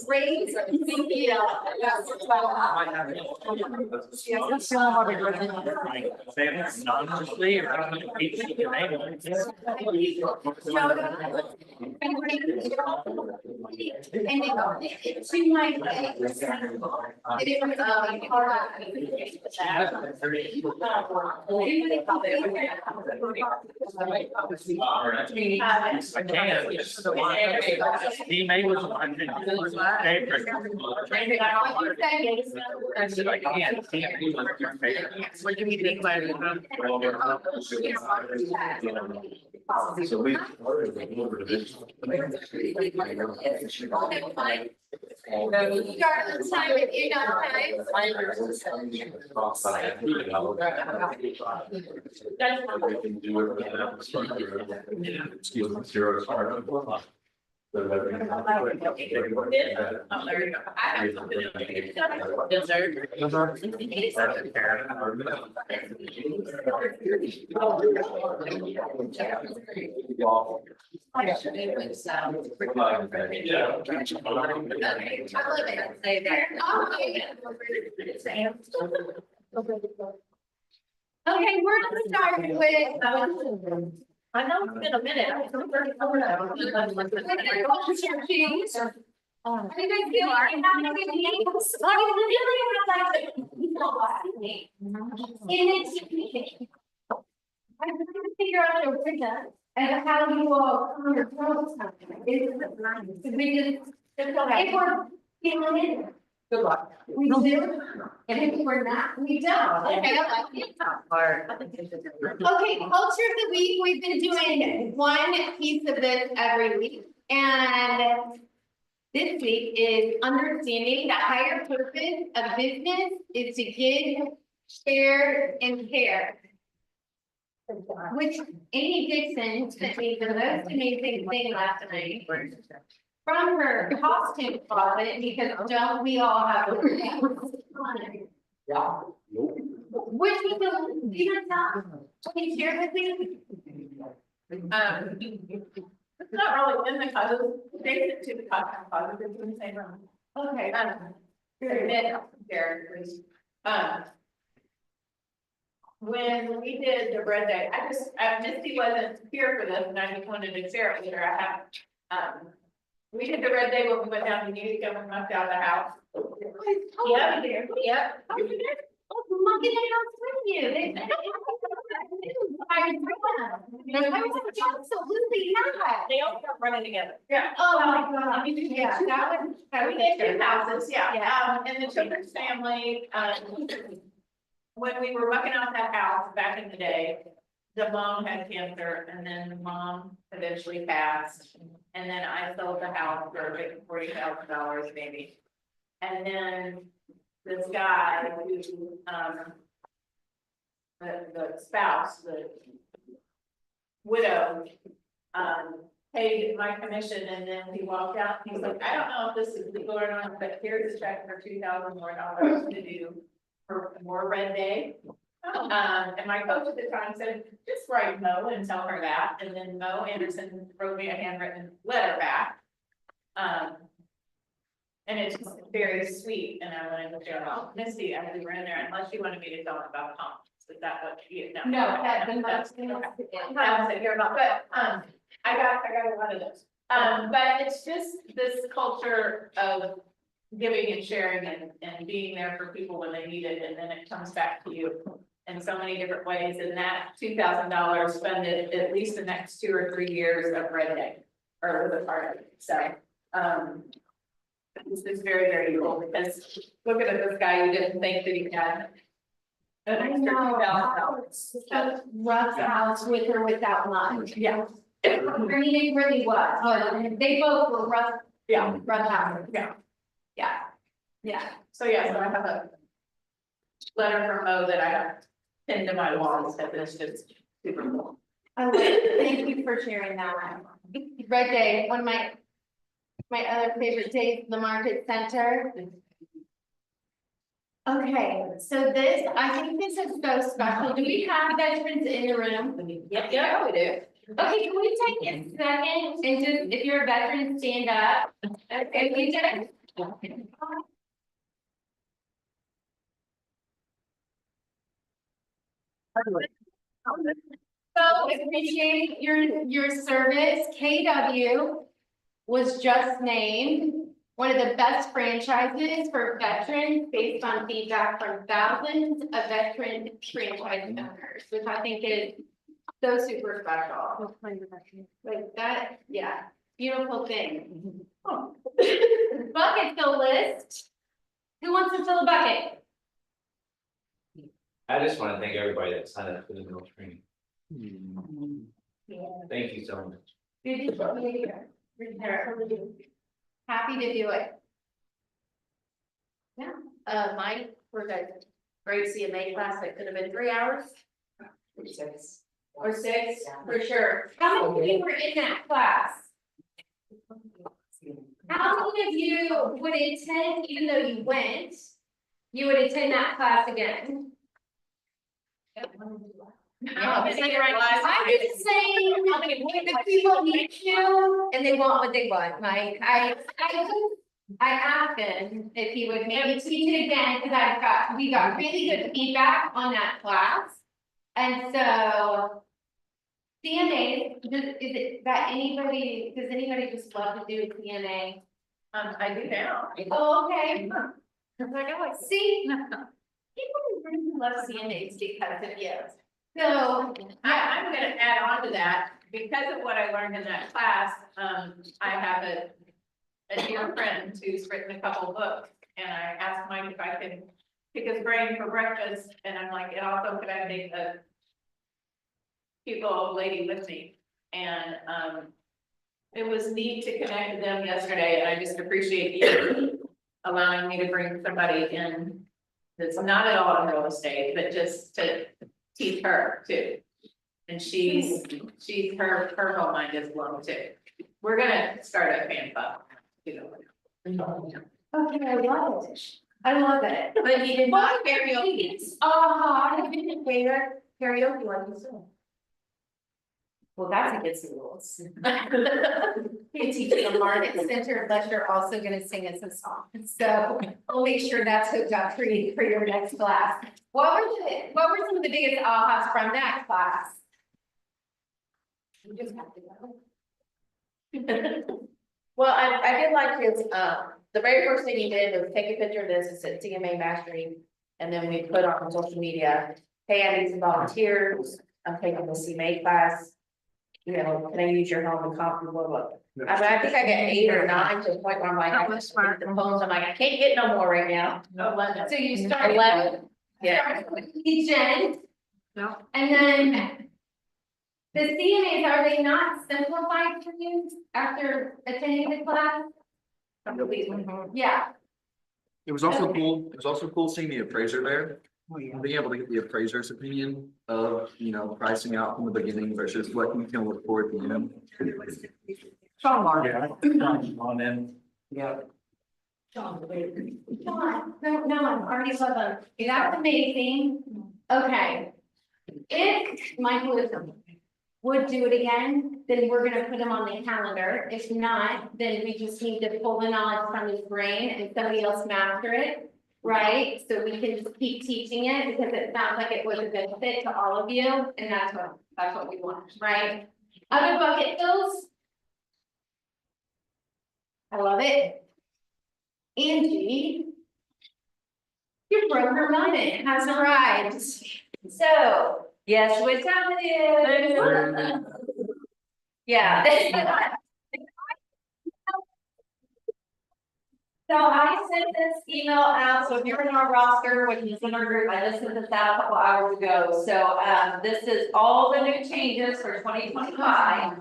Raise, I can. He may was one. What do you think about it? So we. Regardless time, if you don't We can do it with that. Excuse me, zero. Oh, there you go. I have something. Dessert. Okay, we're gonna start with. I know it's been a minute. How do you guys feel? Are you having a good meeting? I really would like to. I'm trying to figure out your vision and how you all come to throw something. We just, if we're feeling it. Good luck. We do, and if we're not, we don't. Okay, I like it. Okay, culture of the week, we've been doing one piece of this every week. And this week is understanding the higher purpose of business is to give, share, and care. Which Amy Dixon sent me the most amazing thing last night. From her costume closet, because don't we all have a Yeah. which we will, do you know, can you share with me? It's not really in the closet, adjacent to the costume closet, it's in the same room. Okay. Very mid there, please. When we did the bread day, Misty wasn't here for this, and I just wanted to share it with her. I have, we did the red day when we went down to Utica and mucked out the house. Yep, yep. Oh, look at the house with you. Absolutely not. They all start running together. Yeah. Oh my God. Yeah, that was. We did two houses, yeah. And the children's family, when we were mucking out that house back in the day, the mom had cancer and then the mom eventually passed. And then I sold the house for $40,000 maybe. And then this guy who, the spouse, the widow, paid my commission and then he walked out. He's like, I don't know if this is legal or not, but here's a check for $2,000 more to do for more red day. And my coach at the time said, just write Mo and tell her that. And then Mo Anderson wrote me a handwritten letter back. And it's just very sweet. And I wanted to share about Misty as we were in there, unless you wanted me to tell them about Tom. Is that what you know? No, that's here about, but I got a lot of those. But it's just this culture of giving and sharing and being there for people when they need it, and then it comes back to you in so many different ways. And that $2,000 spend it at least the next 2 or 3 years of Red Day or with a part of it. So this is very, very cool because looking at this guy, you didn't think that he had an extra $2,000. A rough house with or without lunch. Yeah. I mean, it really was. They both were rough. Yeah. Rough houses. Yeah. Yeah. Yeah. So I have a letter from Mo that I have pinned to my wall, so it's just super cool. Thank you for sharing that. Red Day, one of my other favorite days, the market center. Okay, so this, I think this is so special. Do we have veterans in the room? Yep, yeah, we do. Okay, can we take a second and just, if you're a veteran, stand up? Okay, we did. So appreciate your service. KW was just named one of the best franchises for veterans based on feedback from thousands of veteran franchise owners, which I think is so super special. Like that, yeah, beautiful thing. Oh. Bucket fill list. Who wants to fill a bucket? I just want to thank everybody that signed up for the mill training. Thank you so much. Good to be here. Happy to do it. Mine for the grade CMA class, that could have been 3 hours. Or six, for sure. How many of you were in that class? How many of you would attend, even though you went, you would attend that class again? I'm just saying, the people need you and they want what they want, Mike. I asked him if he would maybe teach it again, because we got really good feedback on that class. And so CNA, is it that anybody, does anybody just love to do CNA? I do now. Oh, okay. See, people really love CNAs because of you. So, I'm gonna add on to that, because of what I learned in that class, I have a dear friend who's written a couple books, and I asked Mike if I could pick his brain for breakfast, and I'm like, and also could I make a cute little old lady with me, and, it was neat to connect with them yesterday, and I just appreciate you allowing me to bring somebody in that's not at all in real estate, but just to teach her too. And her whole mind is blown too. We're gonna start a fan club. You know. okay, I love it. I love it. But he did not karaoke. I've been in favorite Karaoke one, so. Well, that's against the rules. You're teaching a market center, unless you're also gonna sing us a song. So we'll make sure that's hooked up for you for your next class. What were some of the biggest ahas from that class? You just have to go. Well, I did like his, the very first thing he did was take a picture of this, it said CMA Mastering. And then we put on social media, hey, I need some volunteers, I'm taking the CMA class. You know, can I use your home and copy, blah, blah. I mean, I think I got 8 or 9 to the point where I'm like, I just want the phones, I'm like, I can't get no more right now. So you started. 11, yeah. Started with Jen. No. And then. The CNAs, are they not simplified for you after attending the class? Yeah. It was also cool seeing the appraiser there. Being able to get the appraiser's opinion of, pricing out from the beginning versus what you can look for at the end. Sean Martin. On in. Yeah. Come on, no, I'm already love them. That's amazing. Okay. If Michael would do it again, then we're gonna put him on the calendar. If not, then we just need to pull the knowledge from his brain and somebody else master it. Right, so we can just keep teaching it because it sounds like it was a benefit to all of you, and that's what we want, right? Other bucket fills? I love it. Angie. Your broker moment has arrived. So, yes, what time it is? Yeah. So I sent this email out, so if you're in our roster, when you in our group, I just sent this out a couple hours ago. So this is all the new changes for 2025.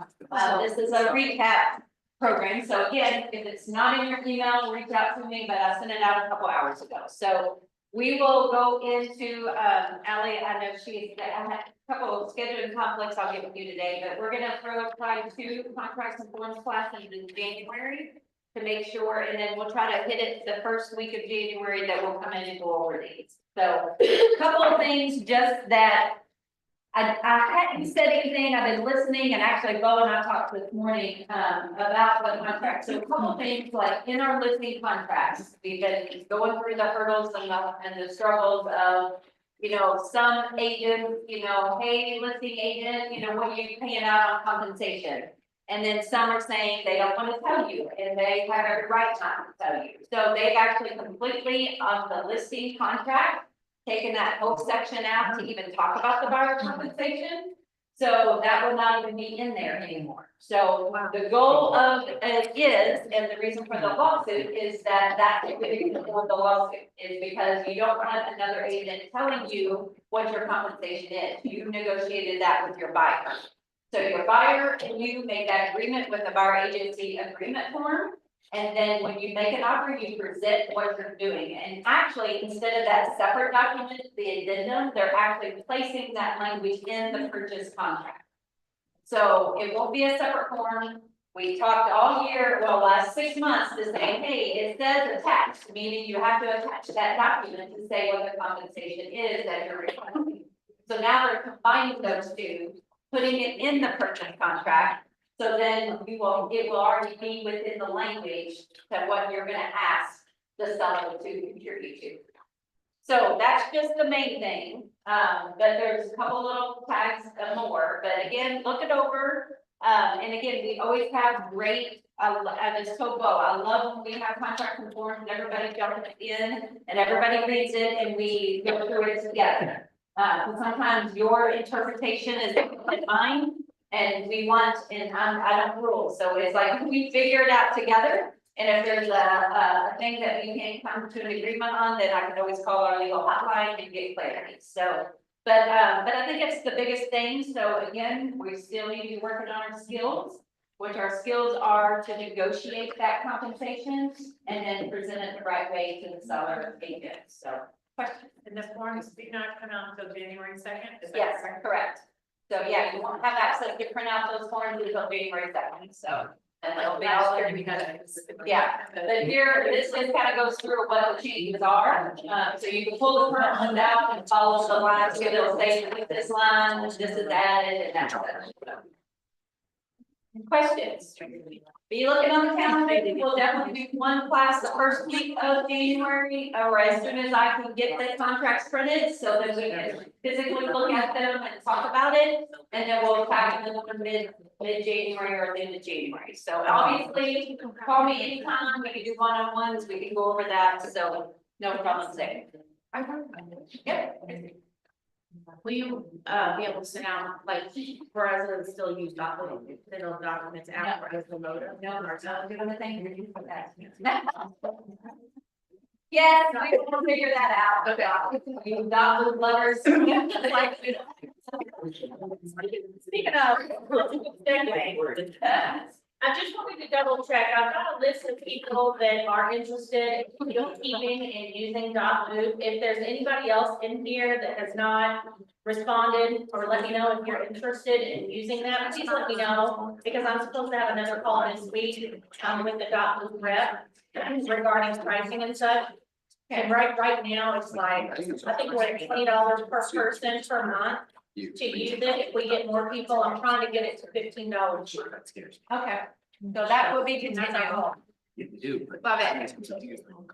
This is a recap program. So again, if it's not in your email, reach out to me, but I sent it out a couple hours ago. So we will go into Ellie, I know I had a couple of scheduling conflicts I'll get with you today, but we're gonna try 2 contracts and forms classes in January. To make sure, and then we'll try to hit it the first week of January that will come in and go over these. So a couple of things just that I hadn't said anything, I've been listening, and actually Bo and I talked this morning, about the contract. So a couple things, like in our listing contracts, we've been going through the hurdles and the struggles of, you know, some agents, you know, hey, listing agent, you know, what are you paying out on compensation? And then some are saying they don't want to tell you, and they have every right not to tell you. So they've actually completely, on the listing contract, taken that whole section out to even talk about the buyer compensation. So that will not even be in there anymore. So the goal of it is, and the reason for the lawsuit is that's the reason for the lawsuit, is because you don't want another agent telling you what your compensation is. You negotiated that with your buyer. So your buyer and you made that agreement with the buyer agency agreement form. And then when you make an offer, you present what you're doing. And actually, instead of that separate document, the addendum, they're actually placing that language in the purchase contract. So it won't be a separate form. We talked all year, well, last 6 months to say, hey, it says attached, meaning you have to attach that document to say what the compensation is that you're requesting. So now they're combining those two, putting it in the purchase contract. So then it will already be within the language that what you're gonna ask the seller to contribute to. So that's just the main thing, but there's a couple little tags more, but again, look it over. And again, we always have great, I just told Bo, I love when we have contract conforms and everybody jumps in and everybody reads it and we go through it together. Sometimes your interpretation is different than mine. And we want, and I don't rule, so it's like we figure it out together. And if there's a thing that we can't come to an agreement on, then I can always call our legal hotline and get clarity. So, but I think it's the biggest thing. So again, we still need to be working on our skills, which our skills are to negotiate that compensation and then present it the right way to the seller agent. So, question. And the forms do not come out until January 2nd? Yes, correct. So yeah, you won't have access to print out those forms until January 2nd, so. And they'll be all there because, yeah, but here, this kind of goes through what the changes are. So you can pull the current ones out and follow the lines, so it'll say with this line, this is added and that's it. Questions? Be looking on the calendar, we'll definitely do one class the first week of January, or as soon as I can get the contracts printed, so that we can physically look at them and talk about it. And then we'll tackle them mid-January or the end of January. So obviously, call me anytime, we can do one-on-ones, we can go over that, so no problem there. Yep. Will you, be able to send out, like, Verizon still use documents, send those documents out for the motor? No, I'm gonna thank you for that. Yes, we will figure that out. Okay. You got those lovers. Speaking of, I just wanted to double check, I've got a list of people that are interested in keeping and using .move. If there's anybody else in here that has not responded, or let me know if you're interested in using that, please let me know, because I'm supposed to have another call this week, with the .move rep regarding pricing and such. And right now, it's like, I think we're at $20 per person per month to use it. If we get more people, I'm trying to get it to $15. Okay, so that would be continued. You do. Love it.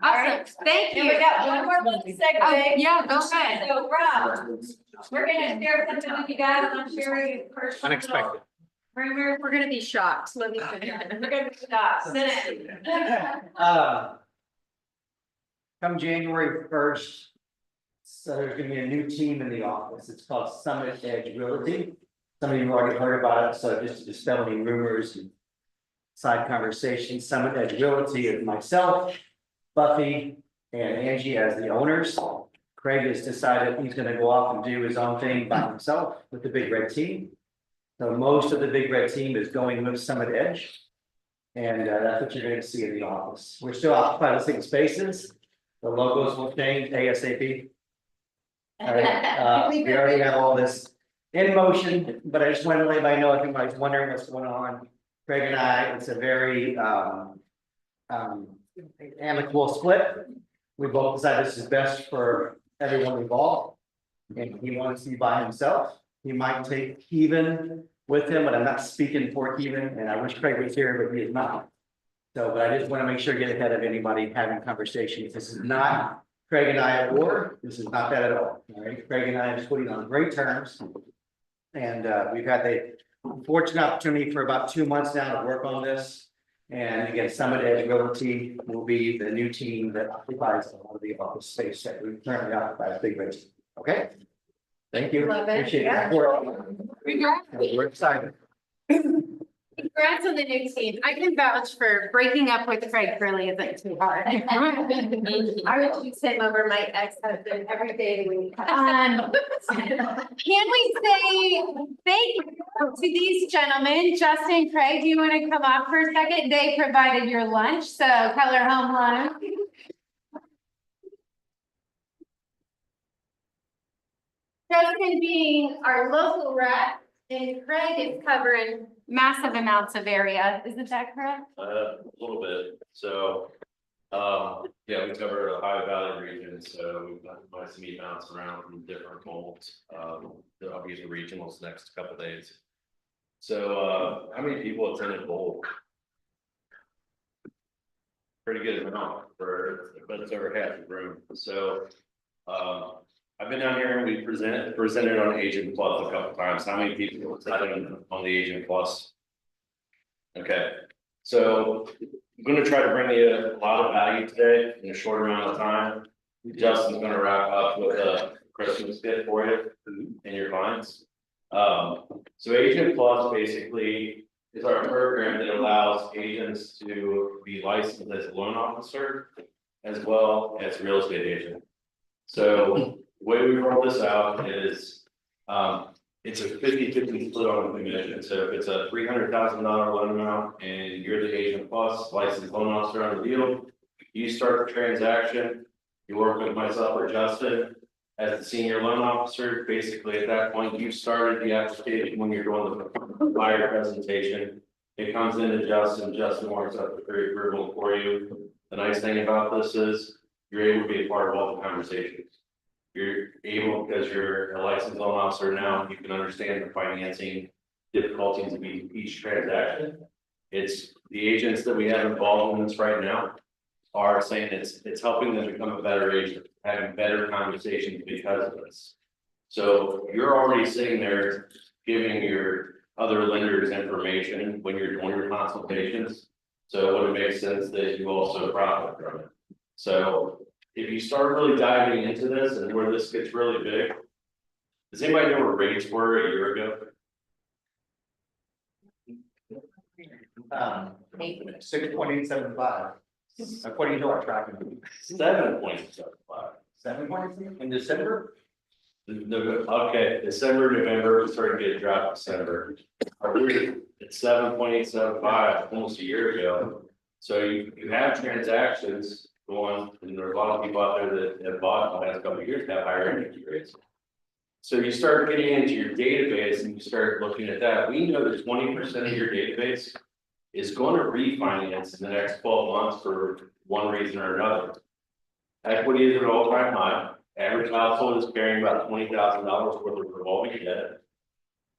Awesome, thank you. And we got one more little segue. Oh, yeah, go ahead. So Rob, we're gonna share something with you guys, I'm sure you heard. Unexpected. We're gonna be shocked. We're gonna stop, sit in. Come January 1st, so there's gonna be a new team in the office. It's called Summit Edge Realty. Some of you have already heard about it, so just to dispel any rumors and side conversations, Summit Edge Realty is myself, Buffy, and Angie as the owners. Craig has decided he's gonna go off and do his own thing by himself with the Big Red team. So most of the Big Red team is going with Summit Edge. And that's what you're gonna see in the office. We're still occupying the same spaces. The logos will change ASAP. All right, we already have all this in motion, but I just wanted to let everybody know if anybody's wondering what's going on. Craig and I, it's a very amicable split. We both decided this is best for everyone involved. And he wants to be by himself. He might take Keven with him, but I'm not speaking for Keven, and I wish Craig was here, but he is not. So, but I just want to make sure, get ahead of anybody having conversations. This is not Craig and I at war. This is not that at all. All right, Craig and I are putting on great terms. And we've had the fortunate opportunity for about 2 months now to work on this. And again, Summit Edge Realty will be the new team that occupies a lot of the office space that we currently occupy at Big Ridge. Okay? Thank you. Love it. Appreciate Yeah. it. We're excited. Congrats on the new team. I can vouch for breaking up with Craig really isn't too hard. I would choose him over my ex-husband every day of the week. Can we say thank you to these gentlemen, Justin, Craig, do you want to come up for a second? They provided your lunch, so Keller Home Loan. Justin being our local rep and Craig is covering massive amounts of area. Isn't that correct? A little bit, so, yeah, we cover a high valley region, so we've got my meat bounce around from different molds. I'll be the regionals next couple days. So, how many people attended bowl? Pretty good amount for, but it's over half the room, so, I've been down here and we presented on Agent Plus a couple times. How many people attended on the Agent Plus? Okay, so I'm gonna try to bring you a lot of value today in a short amount of time. Justin's gonna wrap up with a Christmas gift for you and your clients. So Agent Plus basically is our program that allows agents to be licensed as a loan officer as well as real estate agent. So the way we roll this out is, it's a 50-50 split on the commission. So if it's a $300,000 loan amount and you're the Agent Plus licensed loan officer on the deal, you start the transaction, you work with myself or Justin as the senior loan officer. Basically, at that point, you started the application when you're doing the buyer presentation. It comes into Justin, Justin works up the pre-approval for you. The nice thing about this is you're able to be a part of all the conversations. You're able, because you're a licensed loan officer now, you can understand the financing difficulties of each transaction. It's the agents that we have involved in this right now are saying it's helping them become a better agent, having better conversations because of this. So you're already sitting there giving your other lenders information when you're doing your consultations. So it would make sense that you also profit from it. So if you start really diving into this and where this gets really big, does anybody know what rates were a year ago? 6.875. According to our tracking. 7.75. 7 in December? Okay, December, November, we started getting dropped December. We're at 7.875 almost a year ago. So you have transactions going, and there are a lot of people out there that have bought in the last couple of years that have higher interest rates. So you start getting into your database and you start looking at that. We know that 20% of your database is going to refinance in the next 12 months for one reason or another. Equity is at an all-time high. Average household is carrying about $20,000 worth of revolving debt.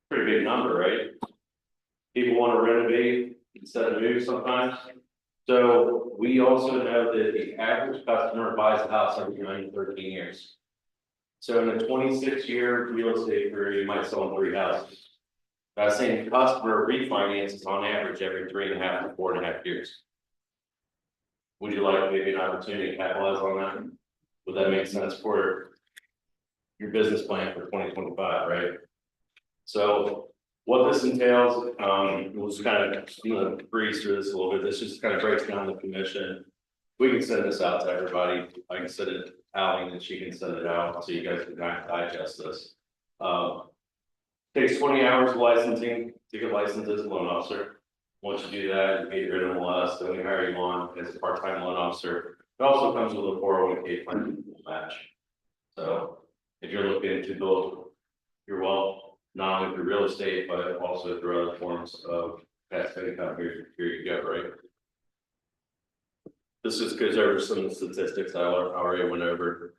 Pretty big number, right? People want to renovate instead of move sometimes. So we also know that the average customer buys a house every 9 to 13 years. So in a 26-year real estate career, you might sell 3 houses. That same customer refinances on average every 3.5 to 4.5 years. Would you like maybe an opportunity to capitalize on that? Would that make sense for your business plan for 2025, right? So what this entails, we'll just kind of breeze through this a little bit. This just kind of breaks down the commission. We can send this out to everybody. I can send it to Allie and she can send it out so you guys can digest this. Takes 20 hours of licensing to get licensed as a loan officer. Once you do that, you get your NMLS, then we hire you on as a part-time loan officer. It also comes with a 401k plan match. So if you're looking to build your wealth, not only through real estate, but also through other forms of passive income, here you go, right? This just goes over some statistics I already went over.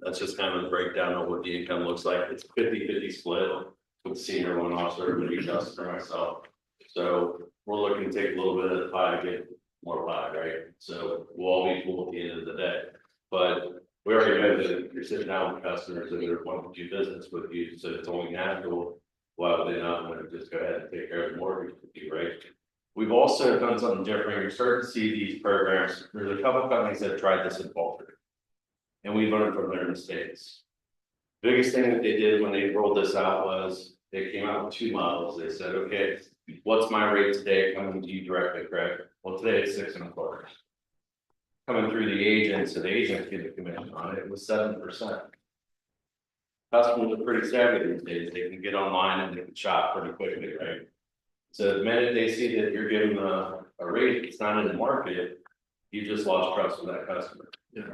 That's just kind of the breakdown of what the income looks like. It's 50-50 split with senior loan officer, but Justin or myself. So we're looking to take a little bit of the pie to get more pie, right? So we'll all be full at the end of the day. But we already know that you're sitting down with customers that are wanting to do business with you, so it's only natural. Why would they not want to just go ahead and take care of the mortgage with you, right? We've also done something different. You're starting to see these programs. There's a couple companies that have tried this in Baltimore. And we learned from their mistakes. Biggest thing that they did when they rolled this out was they came out with 2 models. They said, okay, what's my rate today coming to you directly, Craig? Well, today it's 6.25. Coming through the agents, and the agents get a commission on it, it was 7%. Customers are pretty savvy these days. They can get online and they can shop pretty quickly, right? So the minute they see that you're giving them a rate that's not in the market, you just lost trust with that customer. Yeah.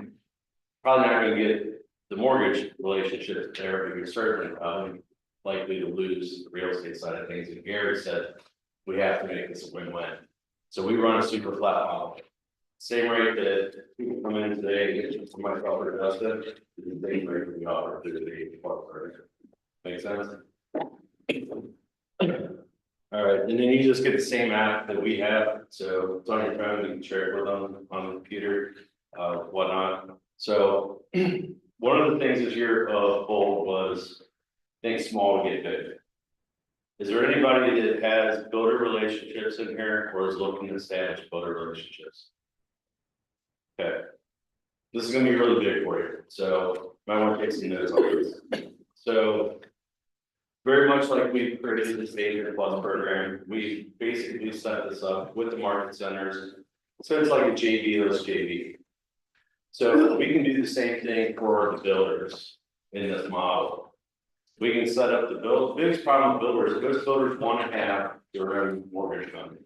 Probably not gonna get the mortgage relationship there, but you're certainly probably likely to lose the real estate side of things. And Gary said, we have to make this a win-win. So we run a super flat model. Same rate that people come in today, get from my property Augusta, is the same rate we offer through the partner. Make sense? All right, and then you just get the same app that we have, so it's on your phone, you can share it with them on the computer, whatnot. So one of the things this year goal was think small to get big. Is there anybody that has builder relationships in here or is looking to establish builder relationships? Okay. This is gonna be really big for you, so might want to take some notes on this. So very much like we created this Agent Plus program, we basically set this up with the market centers. So it's like a JV, let's JV. So we can do the same thing for the builders in this model. We can set up the build. The biggest problem with builders, most builders want to have their own mortgage company.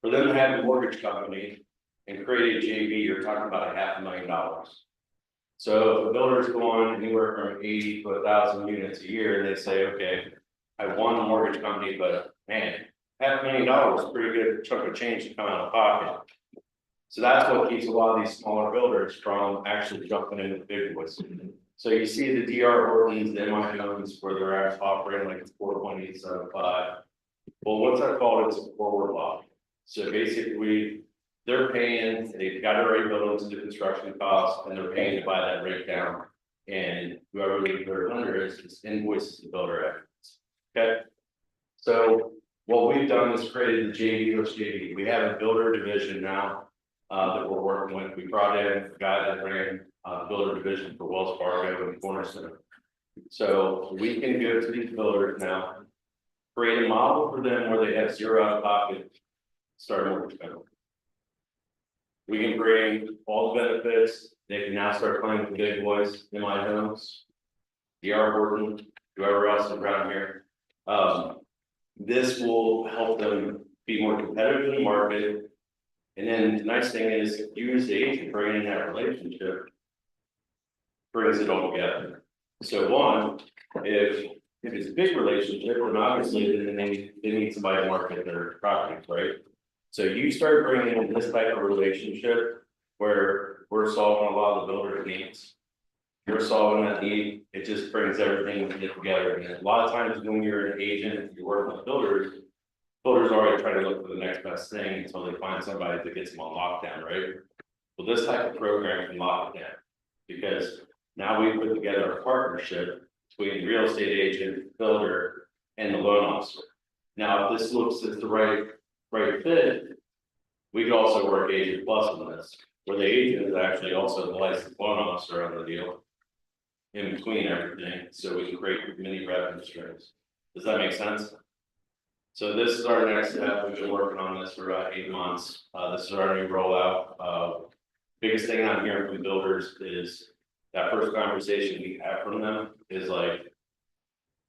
For them to have a mortgage company and create a JV, you're talking about $500,000. So if a builder's going anywhere from 80 to 1,000 units a year, and they say, okay, I want a mortgage company, but man, $500,000 is a pretty good chunk of change to come out of pocket. So that's what keeps a lot of these smaller builders from actually jumping into the big boys. So you see the DR Hortons, the MI Homes, where they're actually operating like it's 4.875. Well, what's that called? It's a forward lock. So basically, they're paying, they've got to already build into the construction costs, and they're paying to buy that rate down. And whoever their lender is, just invoices the builder afterwards. Okay. So what we've done is created the JV. We have a builder division now that we're working with. We brought in a guy that ran the builder division for Wells Fargo and Cornerstone. So we can go to these builders now, create a model for them where they have zero out of pocket start mortgage payment. We can bring all the benefits. They can now start playing with the big boys, MI Homes, DR Horton, whoever else is around here. This will help them be more competitive in the market. And then the nice thing is, you as the agent bringing in that relationship brings it all together. So one, if it's a big relationship, then obviously then they need somebody to market their properties, right? So you start bringing in this type of relationship where we're solving a lot of the builder needs. You're solving that need, it just brings everything together. And a lot of times when you're an agent, you're working with builders already try to look for the next best thing until they find somebody that gets them on lockdown, right? Well, this type of program can lock it down because now we put together a partnership between the real estate agent, builder, and the loan officer. Now, if this looks as the right fit, we could also work Agent Plus on this, where the agent is actually also the licensed loan officer on the deal. In between everything, so we can create many revenue streams. Does that make sense? So this is our next step. We've been working on this for about 8 months. This is our new rollout. Biggest thing I'm hearing from builders is that first conversation we have from them is like,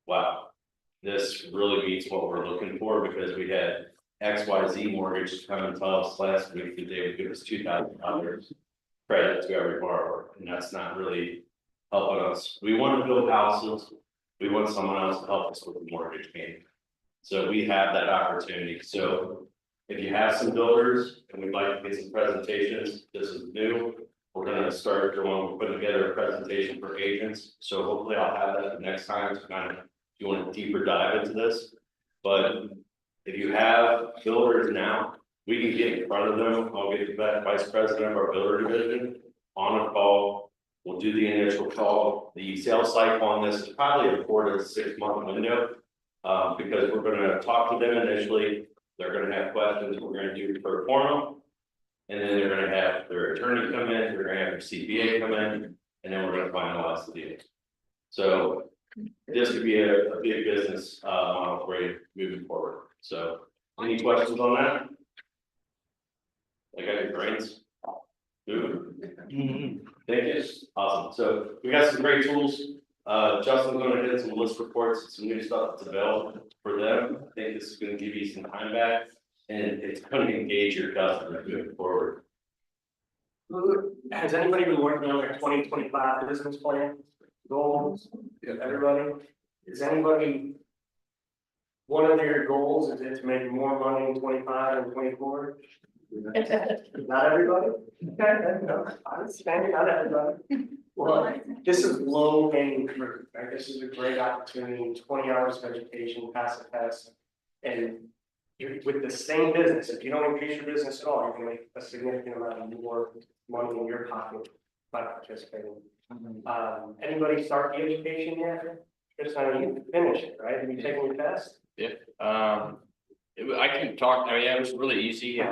wow, this really meets what we're looking for, because we had XYZ mortgage come and tell us last week that they would give us $2,000 credit to every borrower, and that's not really helping us. We want to build houses. We want someone else to help us with the mortgage payment. So we have that opportunity. So if you have some builders and we'd like to get some presentations, this is new. We're gonna start doing, putting together a presentation for agents, so hopefully I'll have that the next time to kind of, if you want a deeper dive into this. But if you have builders now, we can get in front of them. I'll get the vice president of our builder division on a call. We'll do the initial call. The sales cycle on this is probably a 4 to 6 month window. Because we're gonna talk to them initially, they're gonna have questions, we're gonna do pro forma. And then they're gonna have their attorney come in, they're gonna have their CPA come in, and then we're gonna finalize the deal. So this could be a big business model for you moving forward. So any questions on that? I got your brains. Good. Thank you. Awesome. So we got some great tools. Justin's gonna hit some list reports, some new stuff to develop for them. I think this is gonna give you some time back and it's gonna engage your customers moving forward. Has anybody been working on their 2025 business plan goals? Everybody, is anybody? One of their goals is it to make more money in 25 and 24? Not everybody? Okay, no, I understand, not everybody. Well, this is low hanging fruit, right? This is a great opportunity, 20 hours of education, pass a test. And you, with the same business, if you don't increase your business at all, you're gonna make a significant amount more money in your pocket by participating. Anybody start the education yet? Chris, I know you finished it, right? Have you taken your test? I can talk, I mean, yeah, it was really easy.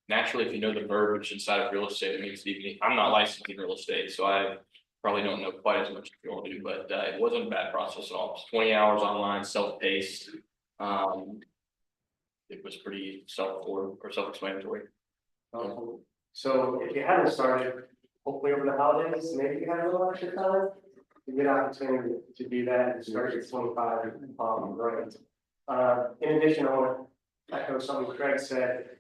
Naturally, if you know the verbiage inside of real estate, it means even, I'm not licensed in real estate, so I probably don't know quite as much as you all do, but it wasn't a bad process at all. It was 20 hours online, self-paced. It was pretty self-explanatory. So if you haven't started, hopefully over the holidays, maybe you have a little extra time. A good opportunity to do that and start your 25 right. In addition, I want to echo something Craig said.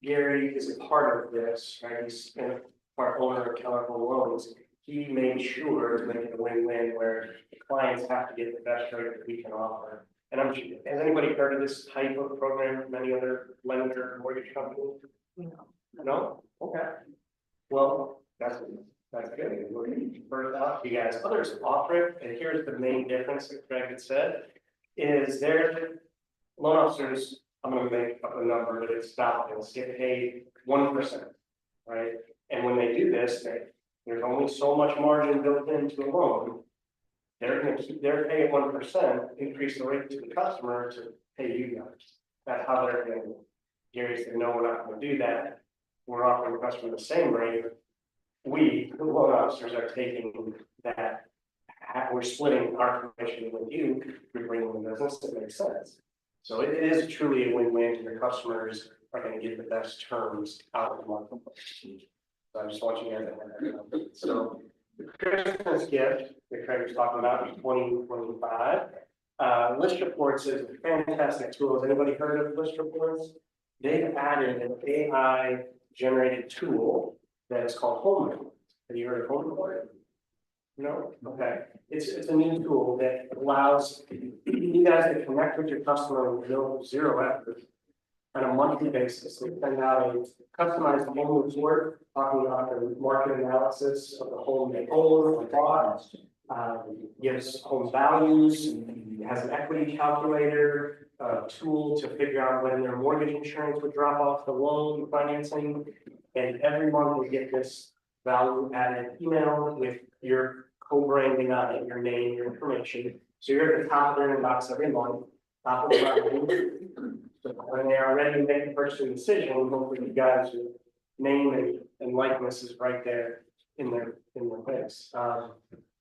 Gary is a part of this, right? He's been a part owner of Keller Home Loans. He made sure to make it a win-win where the clients have to get the best rate that we can offer. And I'm sure, has anybody heard of this type of program from any other lender or mortgage company? No? Okay. Well, that's good. First off, you guys, others offer it, and here's the main difference that Craig had said, is their loan officers, I'm gonna make up a number, but it's not, it's get paid 1%, right? And when they do this, there's only so much margin built into a loan. They're gonna keep their pay at 1%, increase the rate to the customer to pay you guys. That's how they're gonna. Gary said, no, we're not gonna do that. We're offering the customer the same rate. We, the loan officers, are taking that. We're splitting our commission with you. We're bringing the business. That makes sense. So it is truly a win-win. Your customers are going to get the best terms out of the marketplace. So I just want you guys to have that. So the Christmas gift that Craig was talking about in 2025. List reports is a fantastic tool. Has anybody heard of list reports? They've added an AI generated tool that is called Home Report. Have you heard of Home Report? No? Okay. It's a new tool that allows you guys to connect with your customer with zero effort on a monthly basis. They send out a customized home report talking about the market analysis of the home they own or bought, gives home values, has an equity calculator, tool to figure out when their mortgage insurance would drop off the loan financing. And every month we get this value added email with your co-branding on it, your name, your information. So you're at the top of their inbox every month, top of the line. So when they are ready to make a purchasing decision, hopefully you guys, your name and likeness is right there in their face.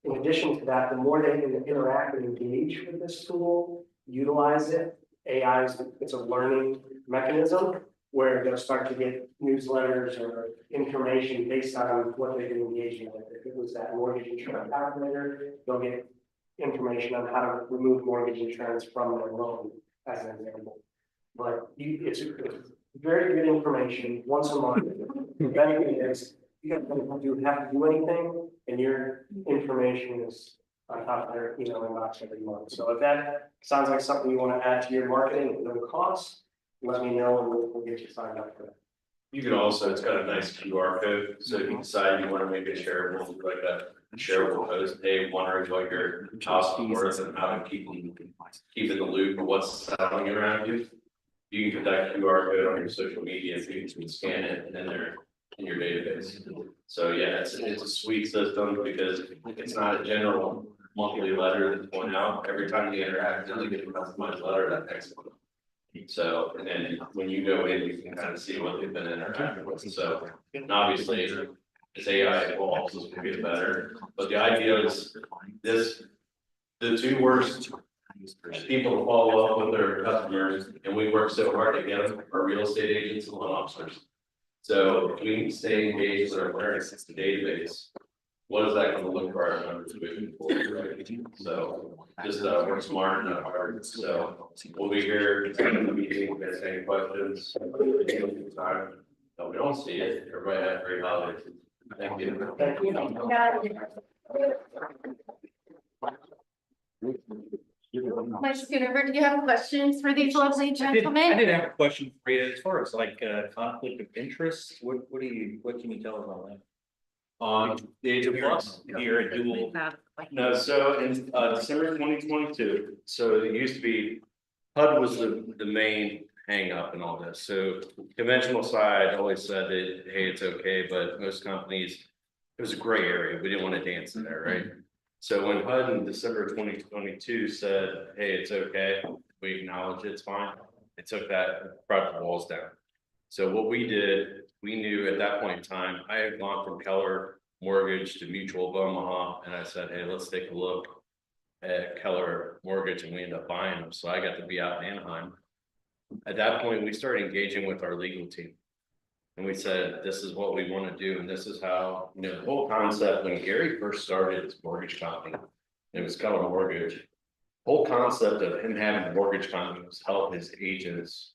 In addition to that, the more they can interact and engage with this tool, utilize it, AI it's a learning mechanism where they'll start to get newsletters or information based on what they've been engaging with. If it was that mortgage insurance calculator, they'll get information on how to remove mortgage insurance from their loan, as an example. But it's very good information once a month. The benefit is you have to do anything, and your information is on top of their email inbox every month. So if that sounds like something you want to add to your marketing at no cost, let me know and we'll get you signed up for that. You can also, it's got a nice QR code, so if you decide you wanna make it shareable, like a shareable post, hey, wondering what your house is worth and how to keep in the loop of what's selling around you. You can put that QR code on your social media, so you can scan it and then they're in your database. So yeah, it's a sweet system because it's not a general monthly letter that's going out. Every time you interact, you get a customized letter that next month. So, and then when you go in, you can kind of see what they've been interacting with, so, and obviously, as AI evolves, this will get better, but the idea is this. The two worst people to follow up with their customers, and we work so hard to get them, are real estate agents and loan officers. So if we can stay engaged with our current database, what is that gonna look for our numbers moving forward, right? So just work smart and not hard, so we'll be here in the meeting, if there's any questions. Time, no, we don't see it, everybody have a great holidays. Thank you. Thank you. My Schooner, do you have questions for these lovely I gentlemen? did have a question for you, as far as like conflict of interest, what can you tell us about that? On the Agent Plus, You're a dual, no, so in December 2022, so it used to be. HUD was the main hang up in all this, so conventional side always said that, hey, it's okay, but most companies. It was a gray area, we didn't want to dance in there, right? So when HUD in December 2022 said, hey, it's okay, we acknowledge it's fine, it took that, brought the walls down. So what we did, we knew at that point in time, I had gone from Keller Mortgage to Mutual of Omaha, and I said, hey, let's take a look at Keller Mortgage, and we ended up buying them, so I got to be out in Anaheim. At that point, we started engaging with our legal team. And we said, this is what we want to do, and this is how, you know, the whole concept, when Gary first started his mortgage company, it was Keller Mortgage. Whole concept of him having a mortgage company was help his agents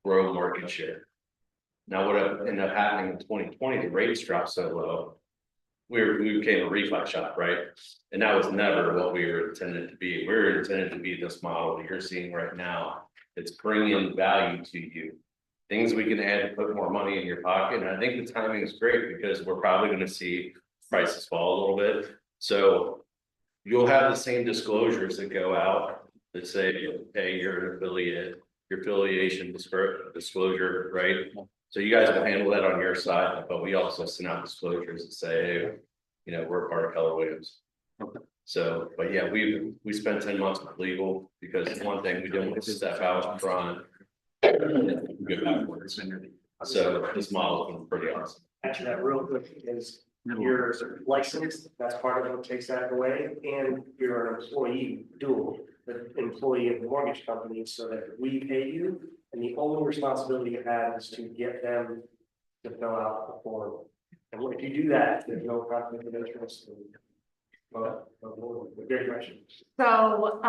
grow market share. Now, what ended up happening in 2020, the rates dropped so low. We became a refi shop, right? And that was never what we were intended to be. We were intended to be this model that you're seeing right now. It's bringing value to you. Things we can add to put more money in your pocket. And I think the timing is great because we're probably going to see prices fall a little bit. So you'll have the same disclosures that go out that say, hey, you're an affiliate, your affiliation disclosure, right? So you guys will handle that on your side, but we also send out disclosures that say, hey, you know, we're part of Keller Williams. So, but yeah, we spent 10 months with legal because one thing we didn't want to step out in front. Get backwards. So this model has been pretty awesome. Answer that real quick is you're licensed, that's part of what takes that away, and you're an employee dual, the employee of the mortgage company, so that we pay you. And the only responsibility you have is to get them to fill out the form. And if you do that, there's no conflict of interest. Great question. So,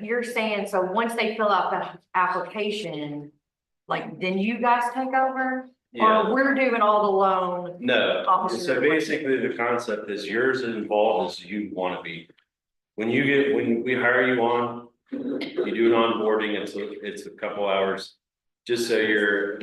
you're saying, so once they fill out the application, like, then you guys take over? Yeah. Or we're doing all the loan? No, Officer. so basically the concept is you're as involved as you want to be. When we hire you on, you do an onboarding, it's a couple hours. Just so you're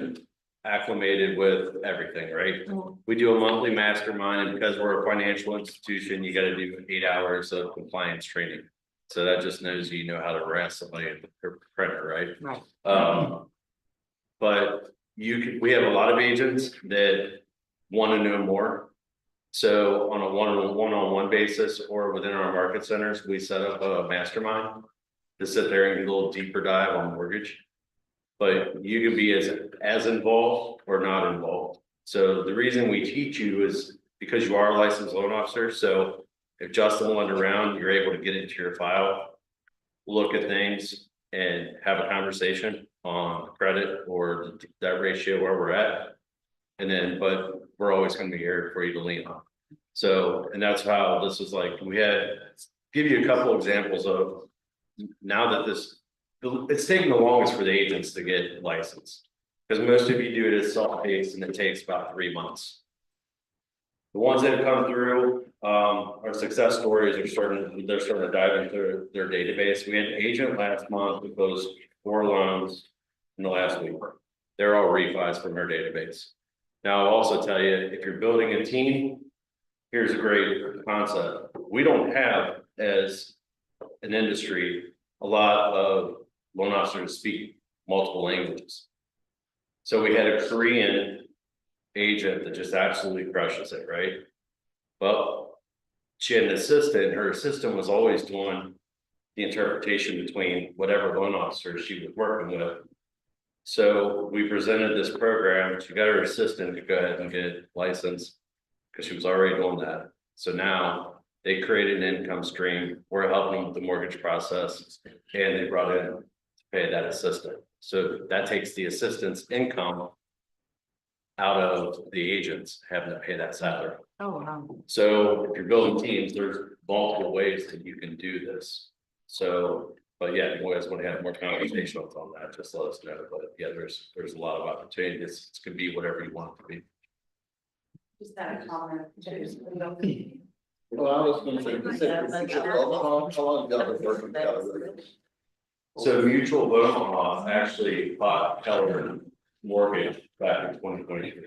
acclimated with everything, right? We do a monthly mastermind, and because we're a financial institution, you gotta do 8 hours of compliance training. So that just knows you know how to harass somebody at the credit, right? Right. But we have a lot of agents that want to know more. So on a one-on-one basis or within our market centers, we set up a mastermind to sit there and do a little deeper dive on mortgage. But you can be as involved or not involved. So the reason we teach you is because you are a licensed loan officer. So if Justin went around, you're able to get into your file, look at things and have a conversation on credit or that ratio where we're at. And then, but we're always going to be here for you to lean on. So, and that's how this is like, give you a couple examples of now that it's taking the longest for the agents to get licensed. Because most of you do it as self-paced and it takes about 3 months. The ones that have come through, our success stories they're starting to dive into their database. We had an agent last month who closed 4 loans in the last week. They're all refis from our database. Now, I'll also tell you, if you're building a team, here's a great concept. We don't have, as an industry, a lot of loan officers speak multiple languages. So we had a Korean agent that just absolutely crushes it, right? But she had an assistant, her assistant was always doing the interpretation between whatever loan officer she was working with. So we presented this program, she got her assistant to go ahead and get licensed, because she was already doing that. So now they created an income stream, we're helping with the mortgage process, and they brought in to pay that assistant. So that takes the assistant's income out of the agents having to pay that salary. Oh, wow. So if you're building teams, there's multiple ways that you can do this. So, but yeah, if you guys want to have more conversations on that, just let us know. But yeah, there's a lot of opportunities. It could be whatever you want it to be. Just that comment. Well, I was gonna say, how long y'all been working together? So Mutual of Omaha actually bought Keller Mortgage back in 2023.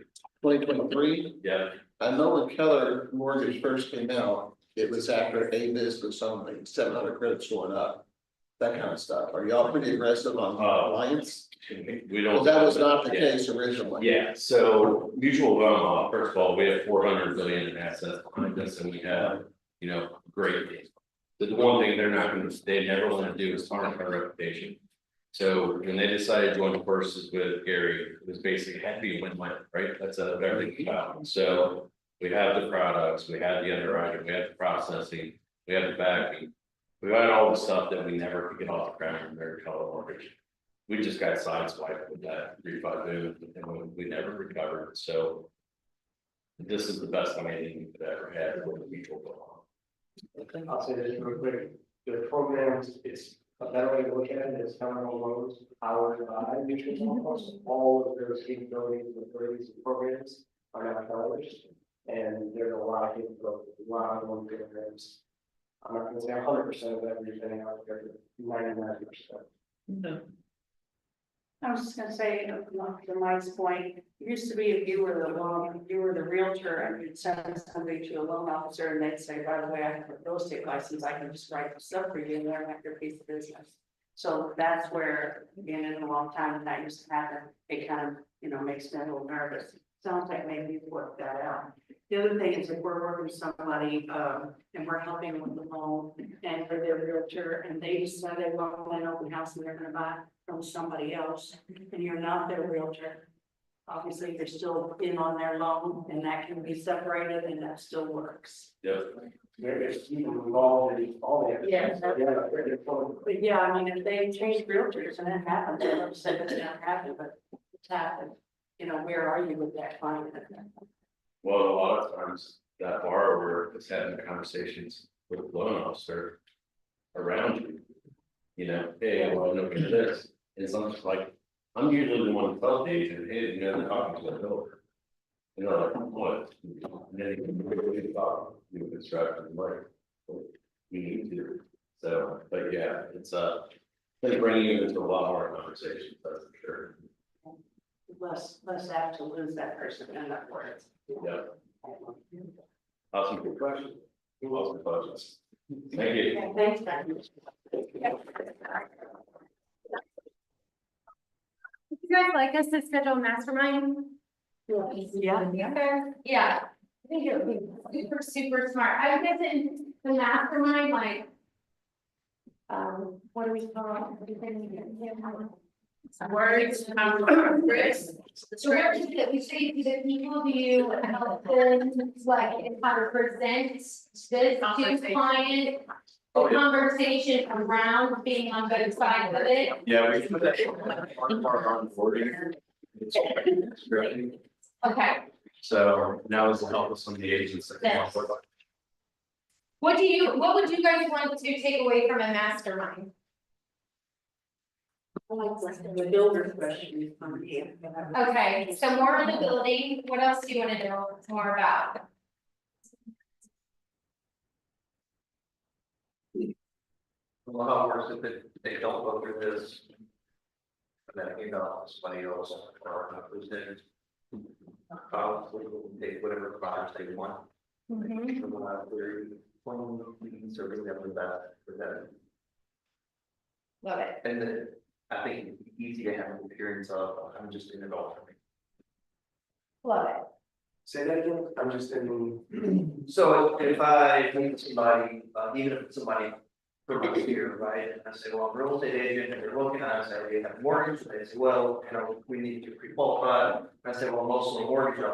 2023, Yeah, I know when Keller Mortgage first came out, it was after a business on like 700 credits going up. That kind of stuff. Are y'all pretty aggressive on compliance? we don't. Well, that was not the Yeah. case originally. Yeah, so Mutual of Omaha, first of all, we have 400 billion in assets behind us, and we have, great things. The one thing they're not gonna, they never wanna do is tarnish our reputation. So when they decided to join forces with Gary, it was basically had to be a win-win, right? That's everything about. So we have the products, we have the underwriting, we have the processing, we have the backing. We had all the stuff that we never could get off the ground in American Keller Mortgage. We just got sideswiped with that refi boom, and we never recovered, so. This is the best financing we've ever had with the mutual fund. I'll say this real quick, the programs, it's a better way to look at it, is town home loans powered by mutual funds. All of those capabilities, liquidity programs are now Kellers. And there's a lot of capabilities, a lot of loan programs. I'm not gonna say 100% of everything out there, 99%. I was just gonna say, to Mike's point, it used to be if you were the realtor and you'd send somebody to a loan officer and they'd say, by the way, I have a real estate license, I can just write this up for you and they're like your piece of business. So that's where, being in a long time, and that used to happen, it kind of, makes me a little nervous. Sounds like maybe you've worked that out. The other thing is if we're working with somebody, and we're helping them with the loan and for their realtor and they decide they want an open house and they're gonna buy from somebody else and you're not their realtor. Obviously, you're still in on their loan and that can be separated and that still works. Yeah. There's people involved in all the. Yes. Yeah. But yeah, I mean, if they change realtors and that happens, I don't say it's not happening, but it's happened. Where are you with that client? Well, a lot of times that borrower is having conversations with the loan officer around you. Hey, I want to look at this. It's almost like, I'm usually the one to tell the agent, hey, they're talking to the builder. Like, what? And then you can really talk, you can construct and work. We need to. So, but yeah, it's bringing you into a lot more conversations, that's for sure. Less apt to lose that person and that words. Yeah. Awesome, good question. Awesome questions. Thank you. Thanks, Becky. Would you guys like us to schedule a mastermind? Yeah. Yeah. I think it would be super, super smart. I guess in the mastermind, like. What do we call it? Words, Chris. The words that we say to the people who you help them, like, how to present this to client. The conversation around being on both sides of it. Yeah, we put that on 40. Okay, So now is to help with some of the agents. That Yes. What would you guys want to take away from a mastermind? The builder question is from here. Okay, so more on the building, what else do you want to know more about? Well, how it works if they don't go through this. And then, somebody else or who's in. Take whatever products they want. Mhm. Serving them with that, Love it. And then I think it'd be easy to have an appearance of, I'm just in it all for me. Love it. Say that again, I'm just in. So if I meet somebody, even if it's somebody from up here, right, and I say, well, I'm a real estate agent, and they're looking at it, I say, we have mortgage, they say, well, you know, we need to pre-qualify. And I say, well, most of the mortgage,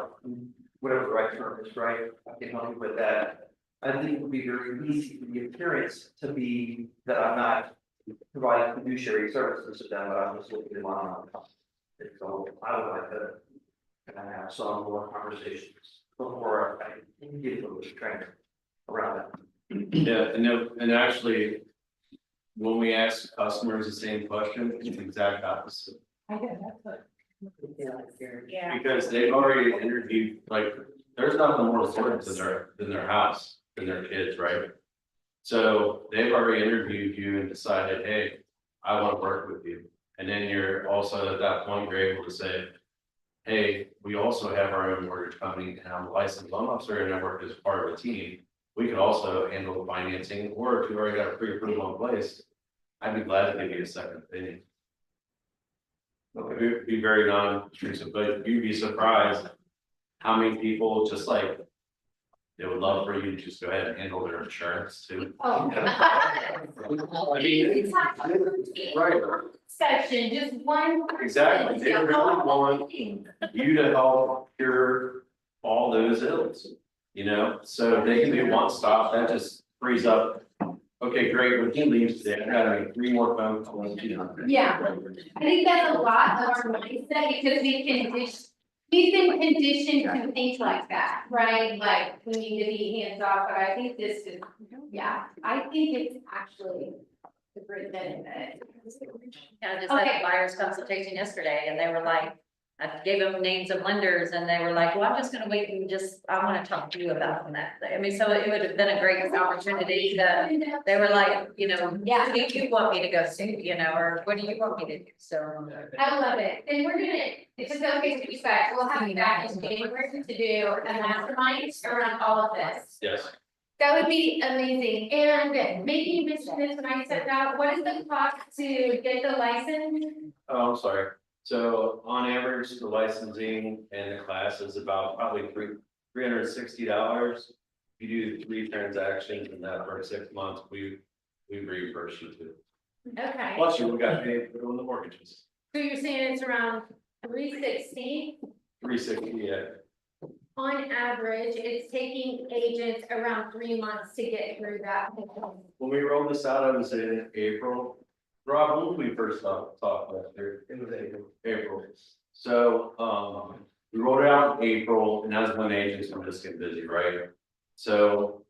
whatever the right term is, right, I can help you with that. I think it would be very easy for the appearance to be that I'm not providing fiduciary services to them, but I'm just looking at my own. So I would like to. And I have some more conversations before I give them the training around that. Yeah, and actually, when we ask customers the same question, it's the exact opposite. Yeah. Because they've already interviewed, like, there's nothing more important than their house, than their kids, right? So they've already interviewed you and decided, hey, I want to work with you. And then you're also at that point, you're able to say, hey, we also have our own mortgage company and I'm a licensed loan officer and I work as part of a team. We could also handle the financing, or if you already got a pre-approval in place, I'd be glad to give you a second opinion. It'd be very non-intrusive, but you'd be surprised how many people just like, they would love for you to just go ahead and handle their insurance too. Oh. I mean, right. Section, just one. Exactly, they really want you to help cure all those ills, you know, so they can do one stop, that just frees up. Okay, great, when he leaves today, I gotta make 3 more phone calls. Yeah. I think that's a lot of our mindset because we've been conditioned to think like that, right? Like, we need to be hands off, but I think this is, yeah, I think it's actually a great benefit. I just had Okay. a buyer's consultation yesterday and they were like, I gave them names of lenders and they were like, well, I'm just gonna wait and I wanna talk to you about that. I mean, so it would have been a great opportunity to, they were like, you know, Yeah. who do you want me to go see, you know, or what do you want me to do? So. I love it. And we're gonna, if it's okay with you guys, we'll have you back in January to do a mastermind around all of this. Yes. That would be amazing. And maybe you mentioned this when I said that, what is the cost to get the license? Oh, I'm sorry. So on average, the licensing and the class is about probably $360. You do 3 transactions in that first 6 months, we reimburse you too. Okay, Plus you got paid for doing the mortgages. so you're saying it's around 360? 360, yeah. On average, it's taking agents around 3 months to get through that. When we rolled this out, I was in April. Rob, when did we first talk last year? It was April. So, we rolled it out in April and that's when agents were just getting busy, right? So.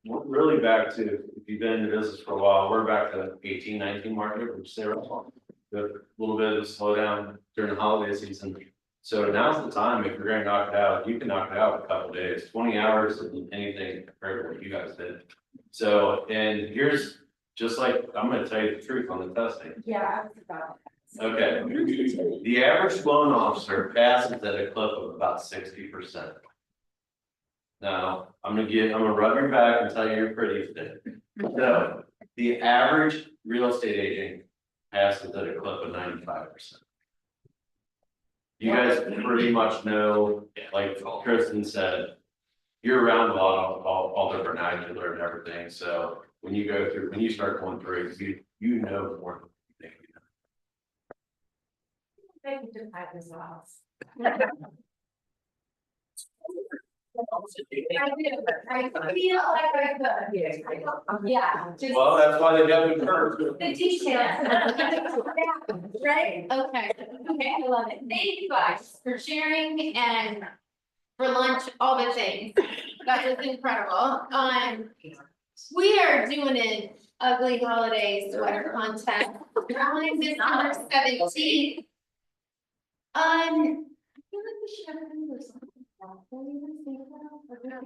We're really back to, if you've been in the business for a while, we're back to 18-19 market, which they were on. A little bit of a slowdown during the holiday season. So now's the time, if you're gonna knock it out, you can knock it out in a couple of days, 20 hours isn't anything compared to what you guys did. So, and here's, just like, I'm gonna tell you the truth on the testing. Yeah, I was about. Okay, the average loan officer passes at a clip of about 60%. Now, I'm gonna rub your back and tell you you're pretty today. So, the average real estate agent passes at a clip of 95%. You guys pretty much know, like Kristen said, you're around a lot of all the vernacular and everything, so when you start going through it, you know more than you think you know. Thank you to have this house. I do, I feel like I could. Yeah. just- Well, that's why they got me first. The details. Right? Okay, I love it. Thank you guys for sharing and for lunch, all the things. That was incredible. We are doing an ugly holiday sweater contest. On December 17th. I feel like we should have done this.